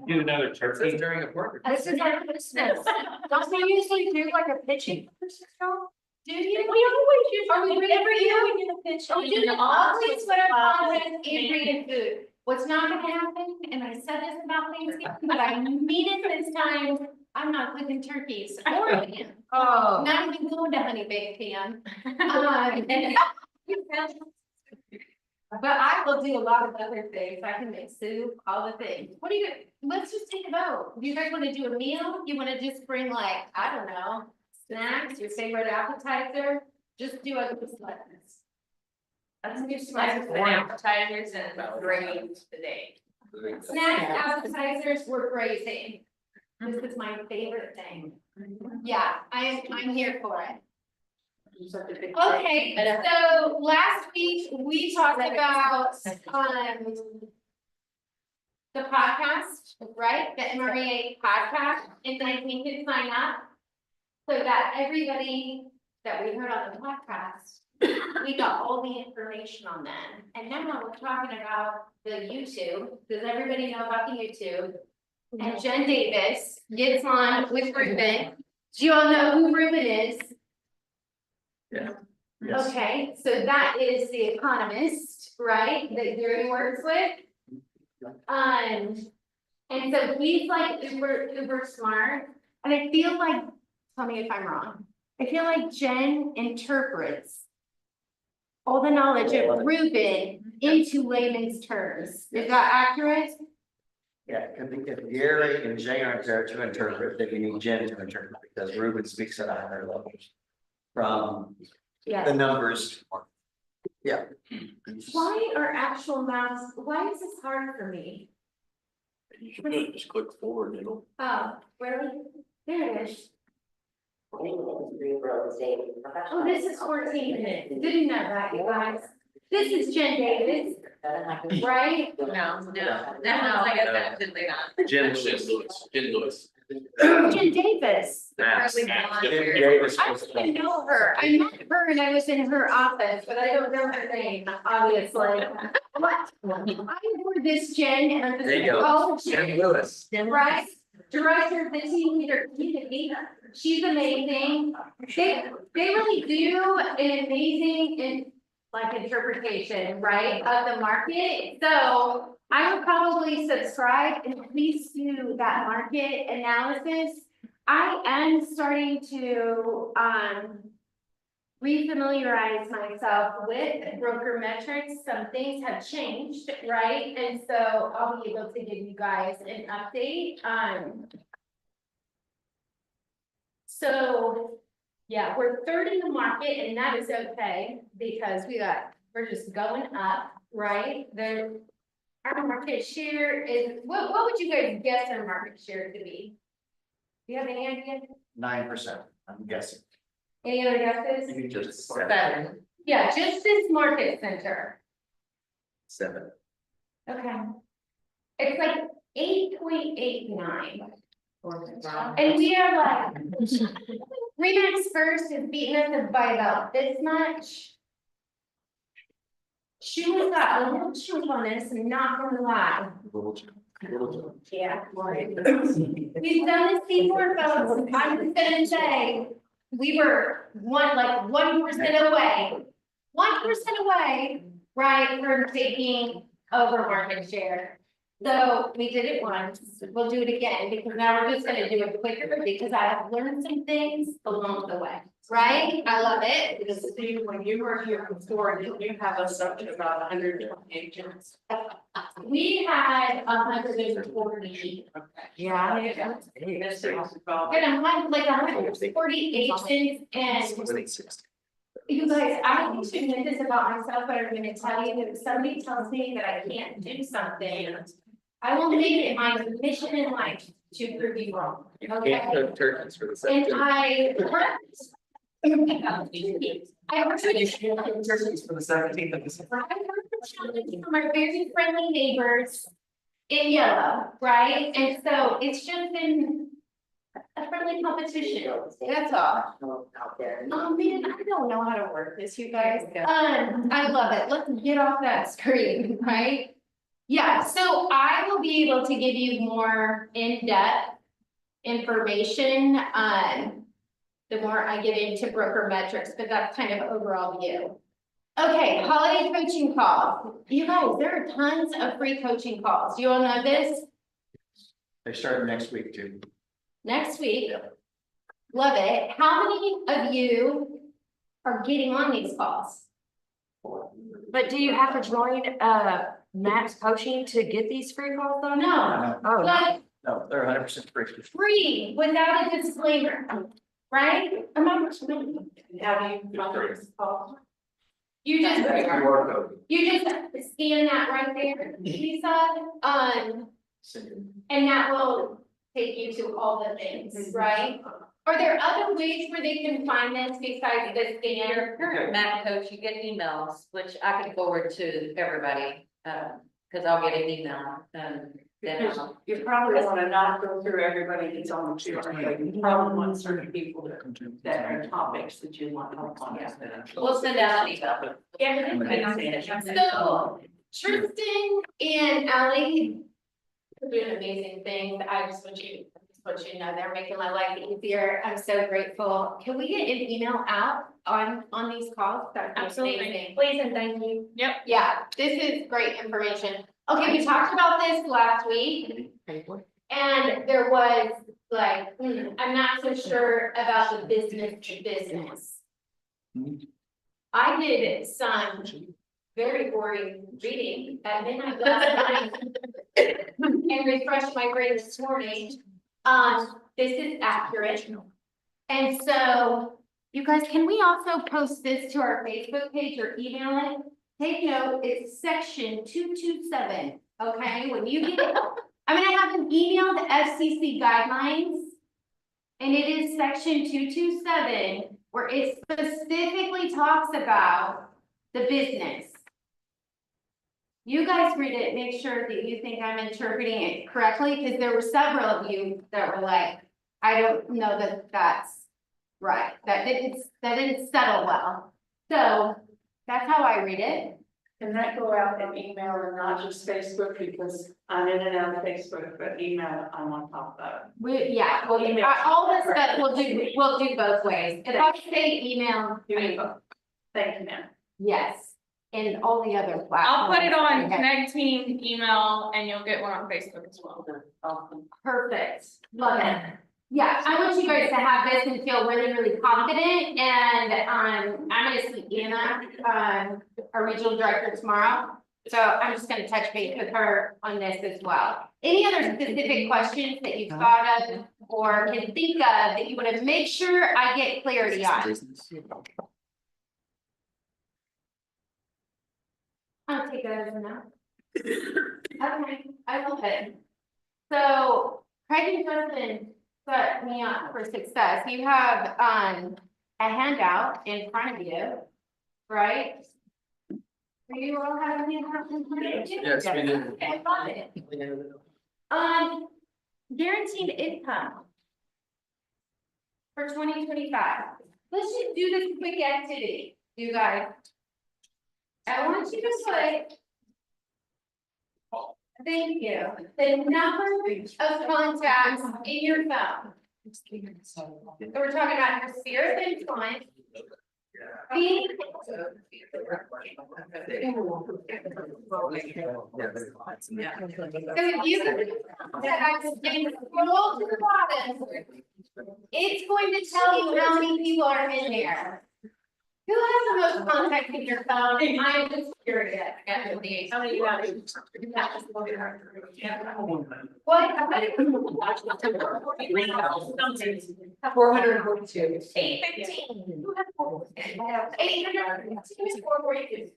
Do another turkey. During a work. This is our Christmas. Don't we usually do like a pitching show? Do you? Are we ready for you? Oh, do the always sweater contest and reading food. What's not gonna happen, and I said this about Thanksgiving, but I mean it this time, I'm not cooking turkeys or ham. Oh. Not even going to Honey Baked Ham. But I will do a lot of other things. I can make soup, all the things. What do you, let's just take a vote. Do you guys wanna do a meal? You wanna just bring like, I don't know, snacks, your favorite appetizer? Just do a selection. Let's do some appetizers and grains today. Snacks, appetizers, we're grazing. This is my favorite thing. Yeah, I'm here for it. Okay, so last week we talked about, the podcast, right? The MREA podcast, and then we could sign up so that everybody that we heard on the podcast, we got all the information on them. And now we're talking about the YouTube. Does everybody know about the YouTube? And Jen Davis gets on with Ruben. Do you all know who Ruben is? Yeah. Okay, so that is the economist, right, that Gary works with. And so he's like uber smart, and I feel like, tell me if I'm wrong, I feel like Jen interprets all the knowledge of Ruben into layman's terms. Is that accurate? Yeah, if Gary and Jay aren't there to interpret, then you need Jen to interpret, because Ruben speaks at a higher level. From Yeah. the numbers. Yeah. Why are actual maps, why is this hard for me? You should just click forward, it'll. Oh, really? There it is. Oh, this is 14 minutes. Didn't know that, you guys. This is Jen Davis, right? No, absolutely not. Jen Lewis. Jen Davis. Max. I didn't know her. I met her and I was in her office, but I don't know her name, obviously. What? I wore this Jen and I'm There you go. college. Jen Lewis. Right? Director of the team leader community. She's amazing. They really do an amazing interpretation, right, of the market. So I would probably subscribe and please do that market analysis. I am starting to refamiliarize myself with broker metrics. Some things have changed, right? And so I'll be able to give you guys an update. So yeah, we're third in the market and that is okay because we're just going up, right? Our market share is, what would you guys guess our market share to be? Do you have any idea? 9%, I'm guessing. Any other guesses? You just 7. Yeah, just this market center. 7. Okay. It's like 8.89. And we are like, Remax First is beating us by about this much. She was got a little chunk on this, and not gonna lie. Yeah. We've done this before, folks. I'm just gonna say, we were 1% away. 1% away, right, from taking over market share. So we did it once, we'll do it again, because now we're just gonna do it quicker, because I have learned some things along the way, right? I love it. Because Steve, when you were here before, didn't you have us up to about 120 agents? We had 140. Yeah. This is about. And I'm like 140 agents, and you guys, I used to admit this about myself, but I'm gonna tell you that if somebody tells me that I can't do something, I will make it my mission in life to prove you wrong, okay? Turkeys for the And I worked. I worked Turkeys for the 17th of December. from our very friendly neighbors in yellow, right? And so it's just been a friendly competition, that's all. Oh man, I don't know how to work this, you guys. I love it. Let's get off that screen, right? Yeah, so I will be able to give you more in-depth information, the more I get into broker metrics, but that's kind of overall view. Okay, holiday coaching calls. You guys, there are tons of free coaching calls. Do you all know this? They start next week too. Next week. Love it. How many of you are getting on these calls? But do you have to join, Max Coaching to get these free calls though? No, Oh, no. but No, they're 100% free. free without a disclaimer, right? Am I? Have you gone through this call? You just, QR code. you just scan that right there, Lisa, and that will take you to all the things, right? Are there other ways where they can find this besides the scan? Your current Mac coach, you get emails, which I can forward to everybody, cause I'll get an email, then You probably wanna not go through everybody that's on the QR, you probably want certain people that are topics that you want help on. we'll send out an email. So Tristan and Ally are doing amazing things. I just want you to know they're making my life easier. I'm so grateful. Can we get an email out on these calls? That'd be amazing. Please and thank you. Yep. Yeah, this is great information. Okay, we talked about this last week. And there was like, I'm not so sure about the business to business. I did some very boring reading at midnight last night and refreshed my brain this morning. This is accurate. And so, you guys, can we also post this to our Facebook page or email it? Take note, it's section 227, okay? When you get, I'm gonna have an email to FCC guidelines. And it is section 227, where it specifically talks about the business. You guys read it, make sure that you think I'm interpreting it correctly, because there were several of you that were like, I don't know that that's right, that didn't settle well. So that's how I read it. Can that go out in email and not just Facebook, because I'm in and out of Facebook, but email, I'm on top of Yeah, well, all this stuff we'll do both ways. If I say email, it. Thank you, ma'am. yes, and all the other platforms. I'll put it on Okay. Connect Team email and you'll get one on Facebook as well. Perfect, love it. Yeah, I want you guys to have this and feel really, really confident, and, I'm gonna see Anna, our regional director tomorrow. So I'm just gonna touch base with her on this as well. Any other specific questions that you've thought of or can think of that you wanna make sure I get clarity on? I'll take that as a no. Okay, I love it. So Craig and Justin set me up for success. You have a handout in front of you, right? Do you all have a handout in front of you? Yes, we do. Okay, love it. Guaranteed income for 2025. Let's just do this quick activity, you guys. I want you to put. Thank you. The number of contacts in your phone. So we're talking about your sphere of influence. So if you scroll to the bottom, it's going to tell you how many people are in there. Who has the most contacts in your phone? I'm just curious. How many you have? What? 442. 815. Who has 800? 442.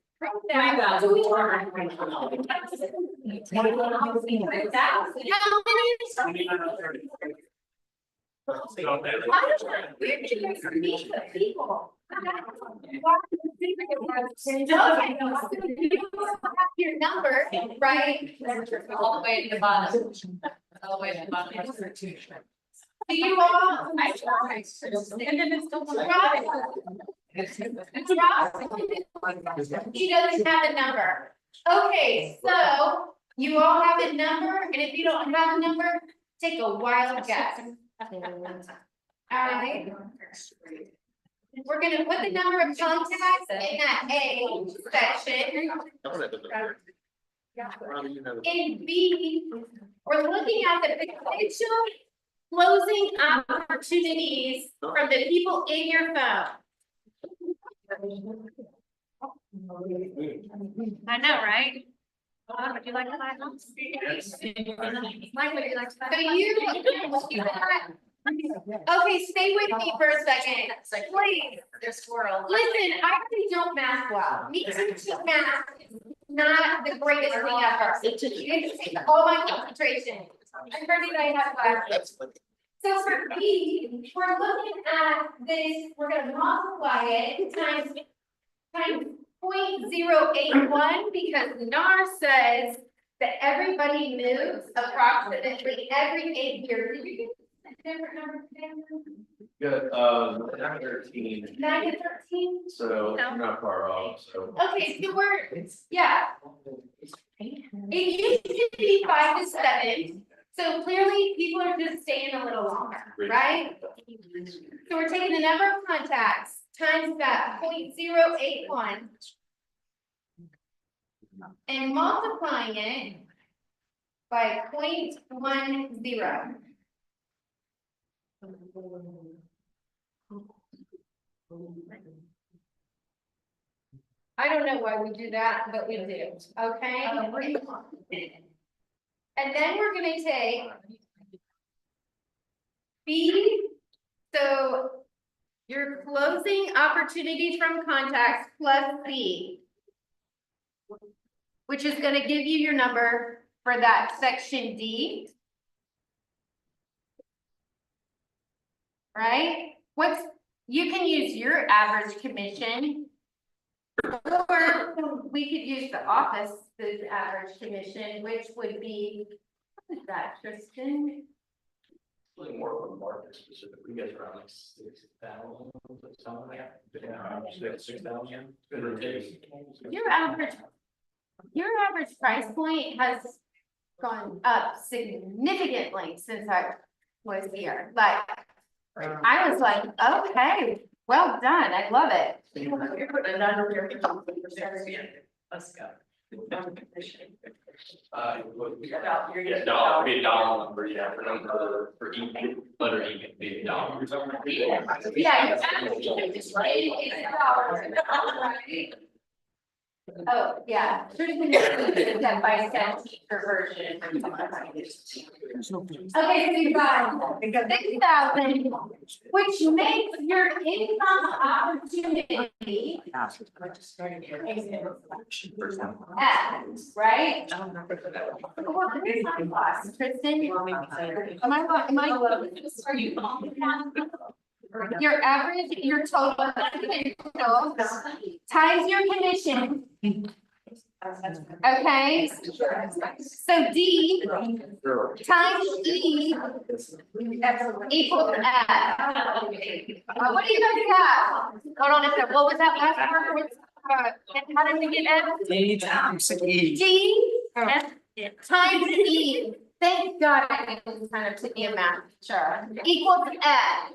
People. Your number, right? All the way to the bottom. All the way to the bottom. Do you all? He doesn't have a number. Okay, so you all have a number, and if you don't have a number, take a wild guess. Alright. We're gonna put the number of contacts in that A section. In B, we're looking at the potential closing opportunities from the people in your phone. I know, right? Would you like to buy one? Mike, would you like to buy? So you okay, stay with me for a second, please. There's squirrel. Listen, I really don't math well. Me teaching math is not the greatest thing ever. It's all my concentration. I'm pretty that I have class. So for B, we're looking at this, we're gonna multiply it times 0.081 because NAR says that everybody moves approximately every 8 years. Did you get a different number today? Good, 13, 9 to 13? so not far off, so. Okay, so we're, yeah. It used to be 5 to 7, so clearly people are just staying a little longer, right? So we're taking the number of contacts times that 0.081 and multiplying it by 0.10. I don't know why we do that, but we do, okay? And then we're gonna take B, so your closing opportunities from contacts plus B, which is gonna give you your number for that section D. Right? You can use your average commission. Or we could use the office's average commission, which would be, what is that, Tristan? Really more from market specific, we get around like 6,000, something like that. Yeah, 6,000. Your average price point has gone up significantly since I was here, like, I was like, okay, well done, I love it. You're putting a number here. Let's go. Yeah, dollar, be a dollar number, yeah, for number, for email, letter email, be a dollar. Yeah. It's $1. Oh, yeah. Tristan is that by cent per version. Okay, so you got 6,000, which makes your income opportunity X, right? Well, here's my class, Tristan. Am I? Your average, your total times your commission. Okay, so D times E equals F. What do you guys have? Hold on a second, what was that last part? How did we get F? D times E. D times E. Thank God I didn't kind of took me a math, sure, equals F.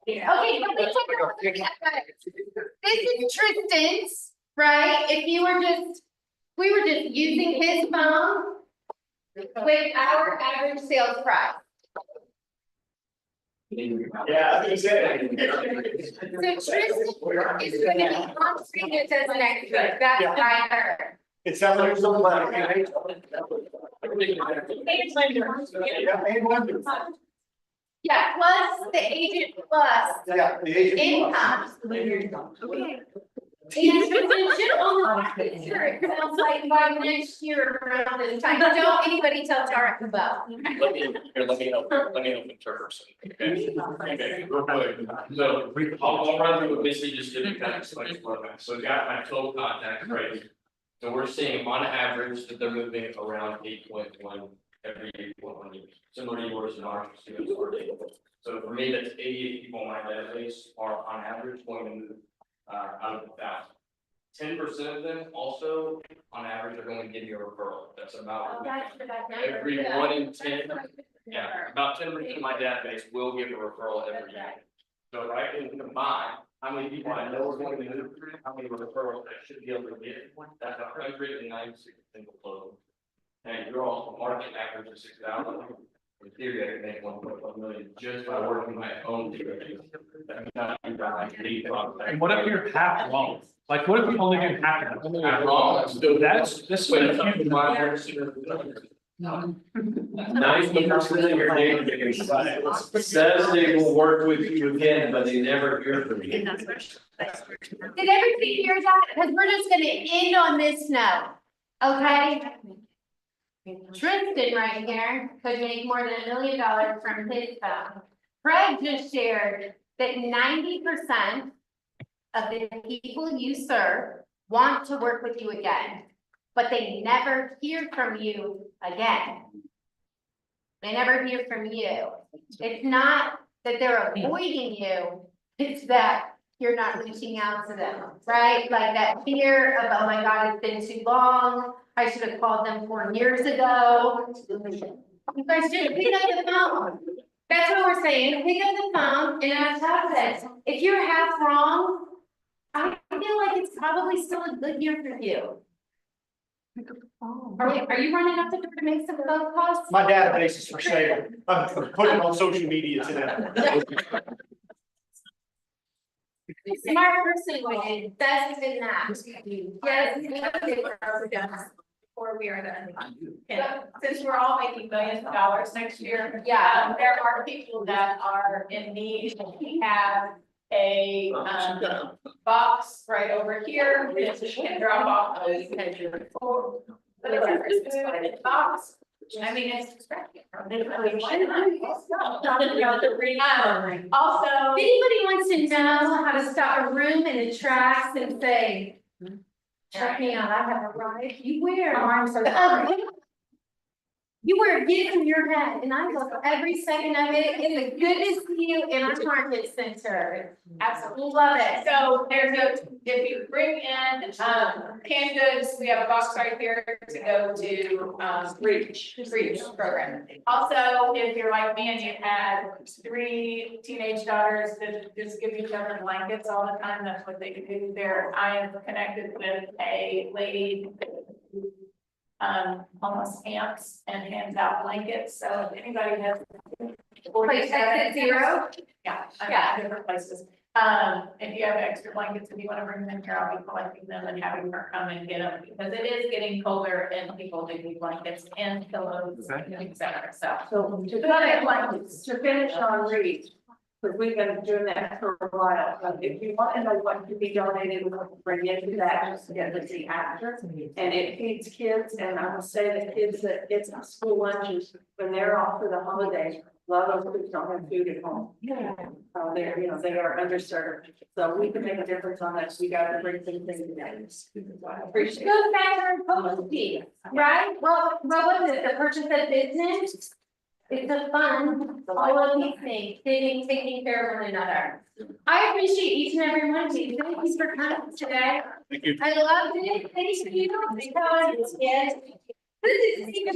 Okay, but this is Tristan's, right? If we were just using his phone with our average sales price. Yeah, I was gonna say. So Tristan is gonna be on screen, it says next week, that's what I heard. It sounds like somebody. Yeah, plus the agent plus Yeah, the agent. income. Okay. And Tristan should only, sure, it sounds like by next year around this time, don't anybody tell Tarek about. Let me help in terms. Okay, real quick, so I'll run through what basically just did it kind of explain what I'm, so I got my total contacts right here. So we're seeing on average that they're moving around 8.1 every 8.1 years, similar to yours and ours. So for me, that's 88 people in my database are on average going to move out of 1,000. 10% of them also, on average, are going to give you a referral. That's about every 1 in 10. Yeah, about 10% of my database will give a referral every year. So if I can combine how many people I know are going to move through, how many referrals I should be able to get, that's 196 single closing. And you're also market average of 6,000. In theory, I can make 1.1 million just by working my own database. That's not And what if you're half wrong? Like, what if you only do half of it? I'm wrong. So that's, this Wait, is it's a huge not- 90% of your database says they will work with you again, but they never hear from you. Did everybody hear that? Because we're just gonna end on this note, okay? Tristan right here could make more than $1 million from his phone. Fred just shared that 90% of the people you serve want to work with you again, but they never hear from you again. They never hear from you. It's not that they're avoiding you, it's that you're not reaching out to them, right? Like that fear of, oh my God, it's been too long. I should have called them 4 years ago. You guys should pick up the phone. That's what we're saying. Pick up the phone and as Todd says, if you're half wrong, I feel like it's probably still a good year for you. Are you running up the door to make some of those calls? My database is for sale. I'm putting it on social media today. Smart person would, that's even that. Yes. Before we are done. And since we're all making millions of dollars next year. Yeah. There are people that are in need. We have a box right over here that you can drop off. Box. I mean, it's. Also. If anybody wants to know how to stop a room in the tracks and say, check me out, I have arrived, you wear. Oh, I'm so sorry. You wear a gift in your head, and I love every second of it, and the goodness to you in our market center. Absolutely. Love it. So there's if you bring in, canned goods, we have a box right here to go to, reach program. Also, if you're like me and you had 3 teenage daughters that just give each other blankets all the time, that's what they do there. I am connected with a lady homeless camps and hands out blankets, so if anybody has. Place at 0? Yeah, I've got different places. If you have extra blankets, if you wanna bring them in here, I'll be collecting them and having her come and get them, because it is getting colder and people do need blankets and pillows, et cetera, so. So to finish on Reach, because we've been doing that for a while, but if you want to know what could be donated, we'll bring it to that, just to get to see after. And it feeds kids, and I will say the kids that get school lunches, when they're off for the holidays, a lot of those kids don't have food at home. They're, they are underserved, so we can make a difference on that, so we got to bring things together. So I appreciate it. Goes back to our policy, right? Well, what was it, the purchase of business? It's a fun, all of these things, taking care of one another. I appreciate each and every one of you. Thank you for coming today. Thank you. I loved it. Thank you. Because, yes, this is even.